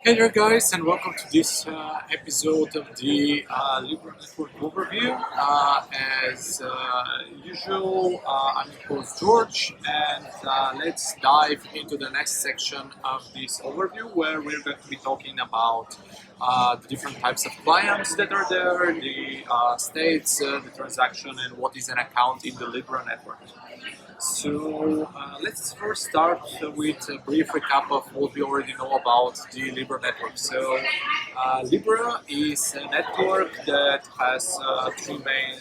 Hey there guys, and welcome to this episode of the Libra Network Overview. As usual, I'm your host George, and let's dive into the next section of this overview where we're going to be talking about the different types of clients that are there, the states, the transaction, and what is an account in the Libra network. So let's first start with a brief recap of what we already know about the Libra network. So Libra is a network that has three main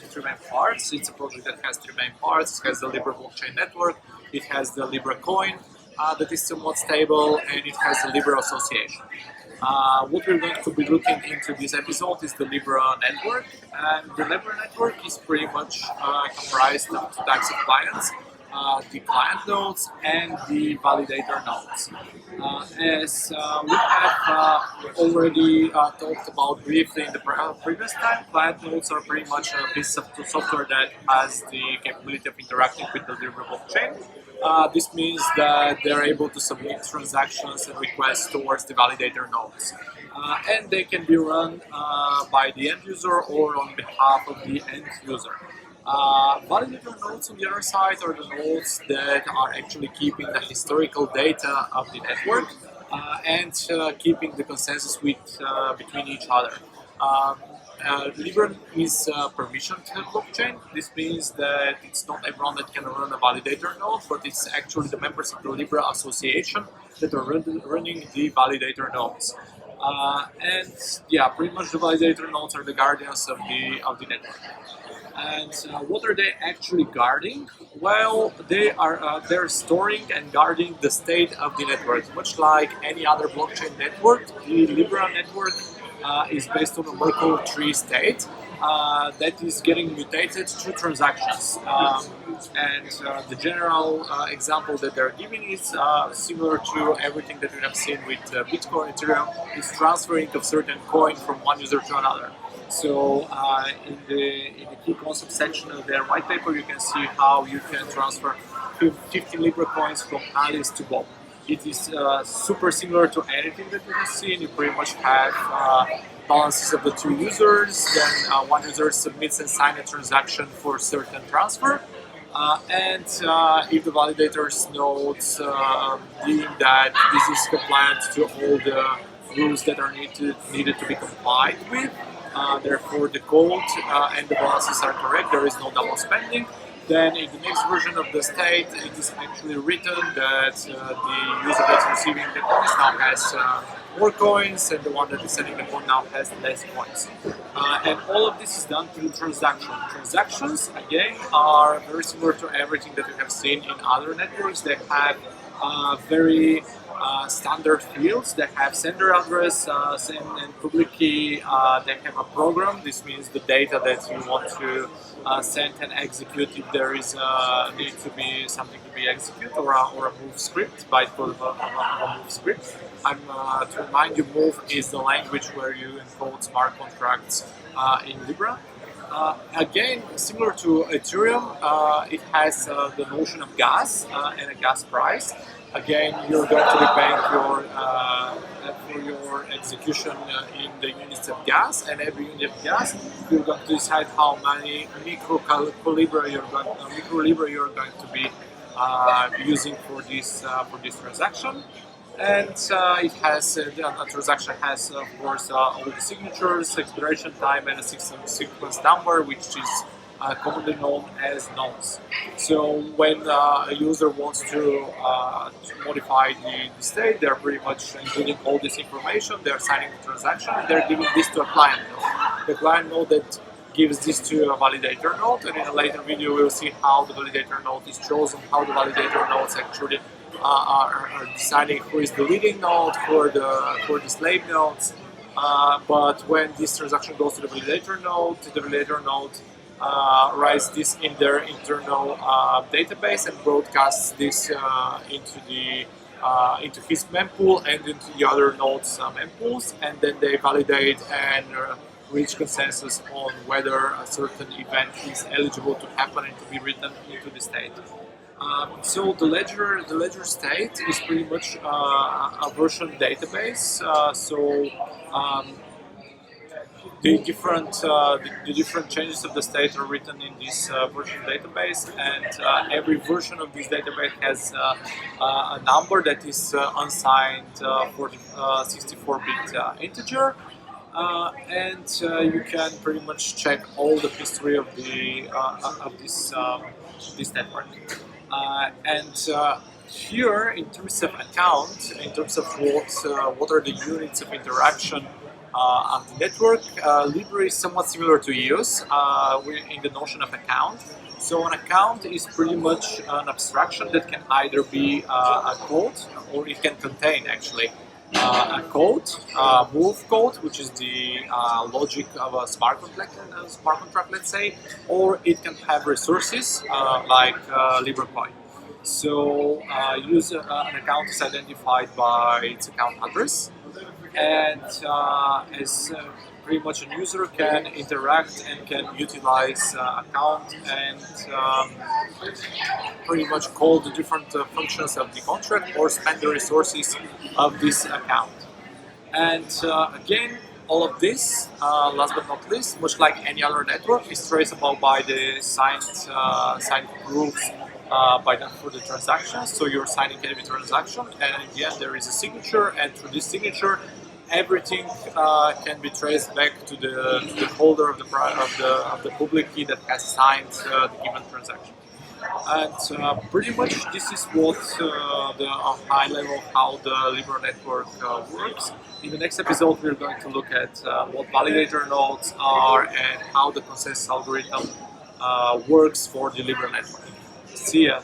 parts. It's a project that has three main parts. It has the Libra blockchain network, it has the Libra coin that is somewhat stable, and it has the Libra association. What we're going to be looking into this episode is the Libra network, and the Libra network is pretty much comprised of two types of clients. The client nodes and the validator nodes. As we have already talked about briefly in the previous time, client nodes are pretty much a piece of software that has the capability of interacting with the Libra blockchain. This means that they're able to submit transactions and requests towards the validator nodes. And they can be run by the end user or on behalf of the end user. Validator nodes on the other side are the nodes that are actually keeping the historical data of the network and keeping the consensus between each other. Libra is a permissioned blockchain. This means that it's not everyone that can run a validator node, but it's actually the members of the Libra association that are running the validator nodes. And yeah, pretty much the validator nodes are the guardians of the network. And what are they actually guarding? Well, they're storing and guarding the state of the network. Much like any other blockchain network, the Libra network is based on a Merkle tree state that is getting mutated through transactions. The general example that they're giving is similar to everything that we have seen with Bitcoin, Ethereum, is transferring of certain coin from one user to another. So in the key concept section of their white paper, you can see how you can transfer 50 Libra coins from Alice to Bob. It is super similar to anything that you have seen. You pretty much have balances of the two users. Then one user submits and signs a transaction for a certain transfer. If the validators nodes deem that this is compliant to all the rules that are needed to be complied with, therefore the code and the balances are correct, there is no double spending, then in the next version of the state it is actually written that the user that's receiving the coins now has more coins and the one that is sending the coin now has less coins. And all of this is done through transaction. Transactions, again, are very similar to everything that we have seen in other networks. They have very standard fields. They have sender address, and public key. They have a program. This means the data that you want to send and execute. If there is need to be something to be executed or a move script, by default a move script. To remind you, move is the language where you encode smart contracts in Libra. Again, similar to Ethereum, it has the notion of gas and a gas price. Again, you're going to be paying for your execution in the units of gas, and every unit of gas, you're going to decide how many micro Libra you're going to be using for this transaction. And it has the transaction has, of course, all the signatures, expiration time, and a sequence number, which is commonly known as nodes. So when a user wants to modify the state, they're pretty much including all this information. They're signing the transaction, and they're giving this to a client node. The client node that gives this to a validator node, and in a later video we'll see how the validator node is chosen, how the validator nodes actually are deciding who is the leading node for the slave nodes. But when this transaction goes to the validator node writes this in their internal database and broadcasts this into his mempool and into the other nodes' mempools, and then they validate and reach consensus on whether a certain event is eligible to happen and to be written into the state. So the ledger state is pretty much a version database. Um, the different changes of the state are written in this version database, and every version of this database has a number that is unsigned for the 64-bit integer. You can pretty much check all the history of the of this network. Here, in terms of account, in terms of what are the units of interaction of the network, Libra is somewhat similar to EOS in the notion of account. So an account is pretty much an abstraction that can either be a code, or it can contain actually a code, move code, which is the logic of a smart contract, let's say, or it can have resources like Libra coin. So an account is identified by its account address, and as pretty much a user can interact and can utilize account and pretty much call the different functions of the contract or spend the resources of this account. And again, all of this, last but not least, much like any other network, is traceable by the signed proofs for the transaction. So you're signing every transaction, and in the end there is a signature, and through this signature, everything can be traced back to the holder of the public key that has signed the given transaction. And pretty much this is what the high level how the Libra network works. In the next episode, we're going to look at what validator nodes are and how the consensus algorithm works for the Libra network. See ya.